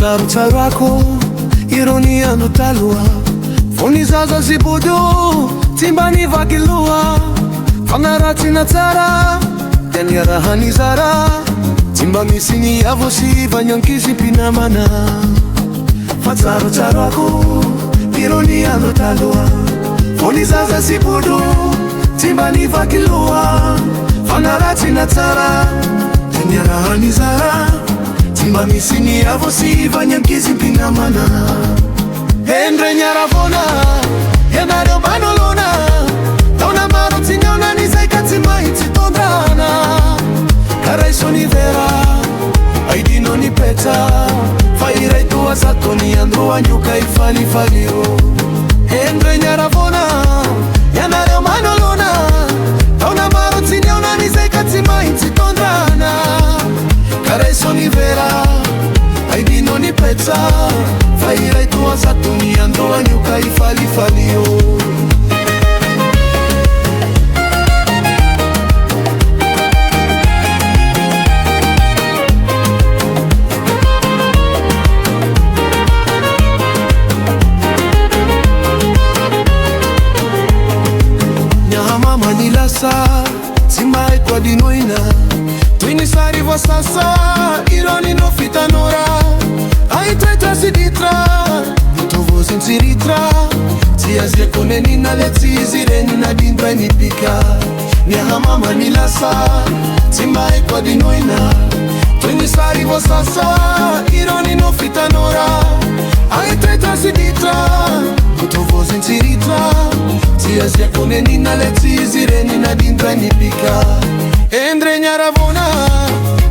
Tsarotsarako ironia no taloha, fony zaza sy bodo tsy mba nivaky loha. Fagnaratsina tsara dia niarahany zara, tsy mba misy ny avo sy vanyankizy mpinamana. Fa tsarotsarako ironia no taloha, fony zaza sy bodo tsy mba nivaky loha. Fagnaratsina tsara dia niarahany zara, tsy mba misy ny avo sy vanyankizy mpinamana. Endre niaravona ianareo manolona, taona maro tsy niaonany izay ka tsy mahitsy tondrana. Karaiso ny vera aidino ny petsa, fa iray toa zato ny andro anyoka ifalifalio. Endre niaravona ianareo manolona, taona maro tsy niaonany izay ka tsy mahitsy tondrana. Karaiso ny vera aidino ny petsa, fa iray toa zato ny andro anyoka ifalifalio. Nyahamama nilasa tsy mahay koa dinoina, toy ny sary voasasa irony no fitanora. Aitoetra sy ditra itovoziny tsy ritra, tsy aziako nenina le tsy izy reny nadindray ny pika. Nyahamama nilasa tsy mahay koa dinoina, toy ny sary voasasa irony no fitanora. Aitoetra sy ditra itovoziny tsy ritra, tsy aziako nenina le tsy izy reny nadindray ny pika. Endre niaravona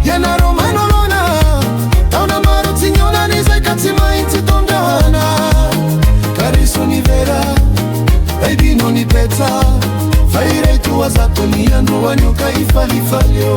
ianareo manolona, taona maro tsy niaonany izay ka tsy mahitsy tondrana. Karaiso ny vera aidino ny petsa, fa iray toa zato ny andro anyoka ifalifalio.